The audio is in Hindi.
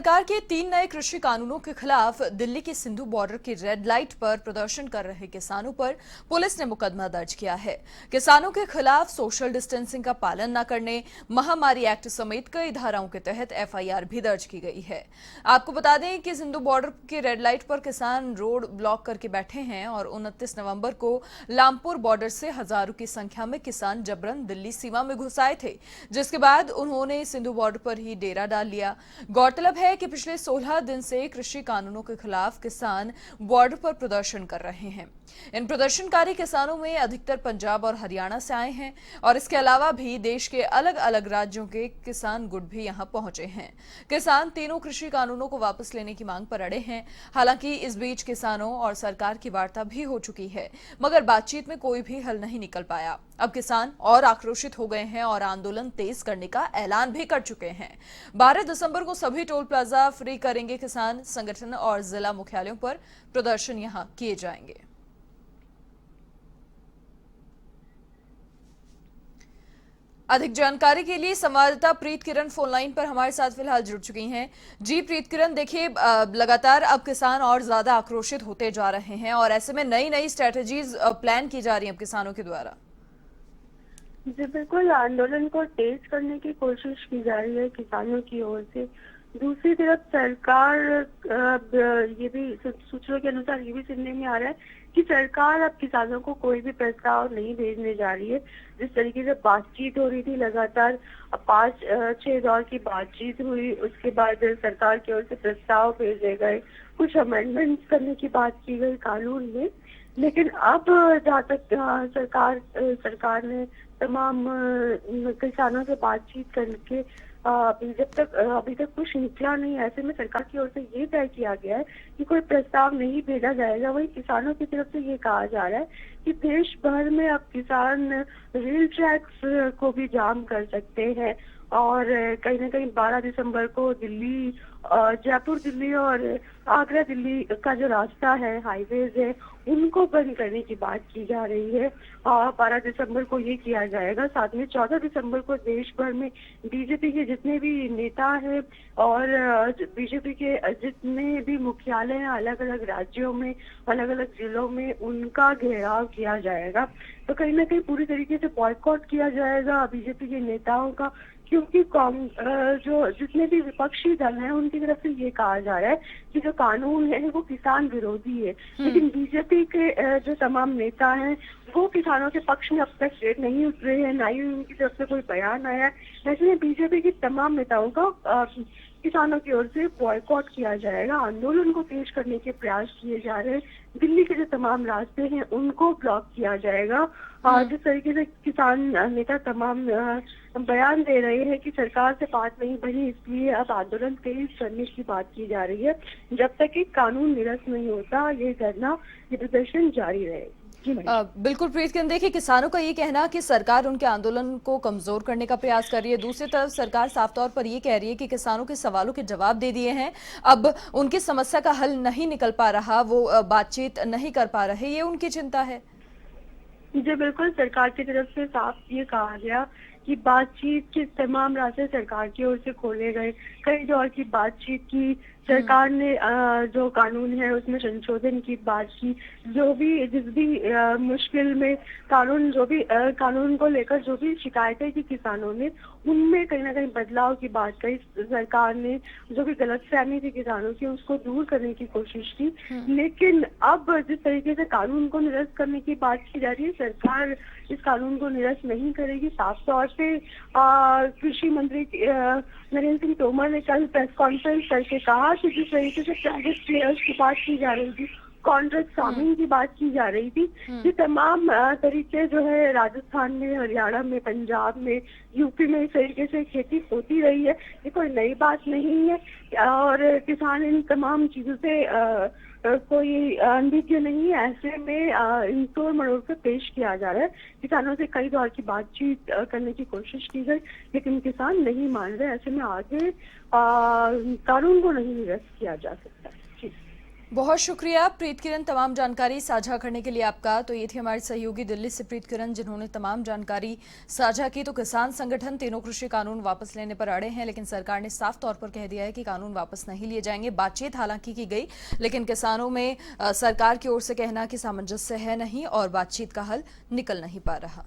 सरकार के 3 नए कृषि कानूनों के खिलाफ दिल्ली के सिंधु बॉर्डर की रेड लाइट पर प्रदर्शन कर रहे किसानों पर पुलिस ने मुकदमा दर्ज किया है। किसानों के खिलाफ सोशल डिस्टेंसिंग का पालन न करने, महामारी एक्ट समेत कई धाराओं के तहत एफआईआर भी दर्ज की गई है। आपको बता दें कि सिंधु बॉर्डर की रेड लाइट पर किसान रोड ब्लॉक करके बैठे हैं और 29 नवंबर को लामपुर बॉर्डर से हजारों की संख्या में किसान जबरन दिल्ली सीमा में घुस आए थे, जिसके बाद उन्होंने सिंधु बॉर्डर पर ही डेरा डाल लिया। गौरतलब है कि पिछले 16 दिन से कृषि कानूनों के खिलाफ किसान बॉर्डर पर प्रदर्शन कर रहे हैं। इन प्रदर्शनकारी किसानों में अधिकतर पंजाब और हरियाणा से आए हैं और इसके अलावा भी देश के अलग अलग राज्यों के किसान गुट भी यहां पहुंचे हैं। किसान तीनों कृषि कानूनों को वापस लेने की मांग पर अड़े हैं। हालांकि इस बीच किसानों और सरकार की वार्ता भी हो चुकी है, मगर बातचीत में कोई भी हल नहीं निकल पाया। अब किसान और आक्रोशित हो गए हैं और आंदोलन तेज करने का ऐलान भी कर चुके हैं। 12 दिसंबर को सभी टोल प्लाजा फ्री करेंगे किसान संगठन और जिला मुख्यालयों पर प्रदर्शन यहां किए जाएंगे। अधिक जानकारी के लिए संवाददाता प्रीत किरण फोन लाइन पर हमारे साथ फिलहाल जुड़ चुकी हैं। जी प्रीत किरण, देखिए लगातार अब किसान और ज्यादा आक्रोशित होते जा रहे हैं और ऐसे में नई नई स्ट्रेटजीज प्लान की जा रही हैं किसानों के द्वारा। जी बिल्कुल, आंदोलन को तेज करने की कोशिश की जा रही है किसानों की ओर से। दूसरी तरफ सरकार ये भी सूत्रों के अनुसार ये भी सुनने में आ रहा है कि सरकार अब किसानों को कोई भी प्रस्ताव नहीं भेजने जा रही है। जिस तरीके से बातचीत हो रही थी लगातार, 5-6 दौर की बातचीत हुई, उसके बाद सरकार की ओर से प्रस्ताव भेजे गए, कुछ अमेंडमेंट्स करने की बात की गई कानून में। लेकिन अब जहाँ तक सरकार ने तमाम किसानों से बातचीत करके अभी तक कुछ निकला नहीं। ऐसे में सरकार की ओर से ये तय किया गया है कि कोई प्रस्ताव नहीं भेजा जाएगा। वही किसानों की तरफ से ये कहा जा रहा है कि देश भर में अब किसान रेल ट्रैक्स को भी जाम कर सकते हैं और कहीं ना कहीं 12 दिसंबर को दिल्ली, जयपुर दिल्ली और आगरा दिल्ली का जो रास्ता है, हाईवेज है, उनको बंद करने की बात की जा रही है। 12 दिसंबर को ये किया जाएगा। साथ में 14 दिसंबर को देश भर में बीजेपी के जितने भी नेता हैं और बीजेपी के जितने भी मुख्यालय हैं अलग अलग राज्यों में, अलग अलग जिलों में, उनका घेराव किया जाएगा। तो कहीं ना कहीं पूरी तरीके से बॉयकॉट किया जाएगा बीजेपी के नेताओं का, क्योंकि जो जितने भी विपक्षी दल हैं उनकी तरफ से ये कहा जा रहा है कि जो कानून है वो किसान विरोधी है। लेकिन बीजेपी के जो तमाम नेता हैं वो किसानों के पक्ष में अब तक नहीं उतरे हैं, ना ही उनकी तरफ से कोई बयान आया है। ऐसे में बीजेपी के तमाम नेताओं का किसानों की ओर से बॉयकॉट किया जाएगा। आंदोलन को तेज करने के प्रयास किए जा रहे हैं। दिल्ली के जो तमाम रास्ते हैं उनको ब्लॉक किया जाएगा। जिस तरीके से किसान नेता तमाम बयान दे रहे हैं कि सरकार से बात नहीं बनी, इसलिए अब आंदोलन तेज करने की बात की जा रही है। जब तक कि कानून निरस्त नहीं होता ये धरना, ये प्रदर्शन जारी रहेगा। बिल्कुल प्रीत किरण, देखिए किसानों का ये कहना कि सरकार उनके आंदोलन को कमजोर करने का प्रयास कर रही है। दूसरी तरफ सरकार साफ तौर पर ये कह रही है कि किसानों के सवालों के जवाब दे दिए हैं, अब उनकी समस्या का हल नहीं निकल पा रहा, वो बातचीत नहीं कर पा रहे, ये उनकी चिंता है। जी बिल्कुल, सरकार की तरफ से साफ ये कहा गया कि बातचीत के तमाम रास्ते सरकार की ओर से खोले गए। कई दौर की बातचीत की, सरकार ने जो कानून है उसमें संशोधन की बात की। जिस भी मुश्किल में कानून को लेकर जो भी शिकायतें की किसानों ने, उनमें कहीं ना कहीं बदलाव की बात कही। सरकार ने जो भी गलतफहमी थी किसानों की उसको दूर करने की कोशिश की। लेकिन अब जिस तरीके से कानून को निरस्त करने की बात की जा रही है, सरकार इस कानून को निरस्त नहीं करेगी। साफ तौर से कृषि मंत्री नरेंद्र सिंह तोमर ने कल प्रेस कॉन्फ्रेंस करके कहा कि जिस तरीके से प्राइवेट प्लेयर्स की बात की जा रही थी, कॉन्ट्रैक्ट फार्मिंग की बात की जा रही थी, ये तमाम तरीके जो है राजस्थान में, हरियाणा में, पंजाब में, यूपी में इस तरीके से खेती होती रही है। ये कोई नई बात नहीं है और किसान इन तमाम चीजों से कोई अनभिज्ञ नहीं है। ऐसे में इन तोड़ मरोड़ कर पेश किया जा रहा है। किसानों से कई दौर की बातचीत करने की कोशिश की गई, लेकिन किसान नहीं मान रहे। ऐसे में आगे कानून को नहीं निरस्त किया जा सकता। बहुत शुक्रिया प्रीत किरण, तमाम जानकारी साझा करने के लिए आपका। तो ये थी हमारी सहयोगी दिल्ली से प्रीत किरण, जिन्होंने तमाम जानकारी साझा की। तो किसान संगठन तीनों कृषि कानून वापस लेने पर अड़े हैं, लेकिन सरकार ने साफ तौर पर कह दिया है कि कानून वापस नहीं लिए जाएंगे। बातचीत हालांकि की गई, लेकिन किसानों में सरकार की ओर से कहना कि सामंजस्य है नहीं और बातचीत का हल निकल नहीं पा रहा।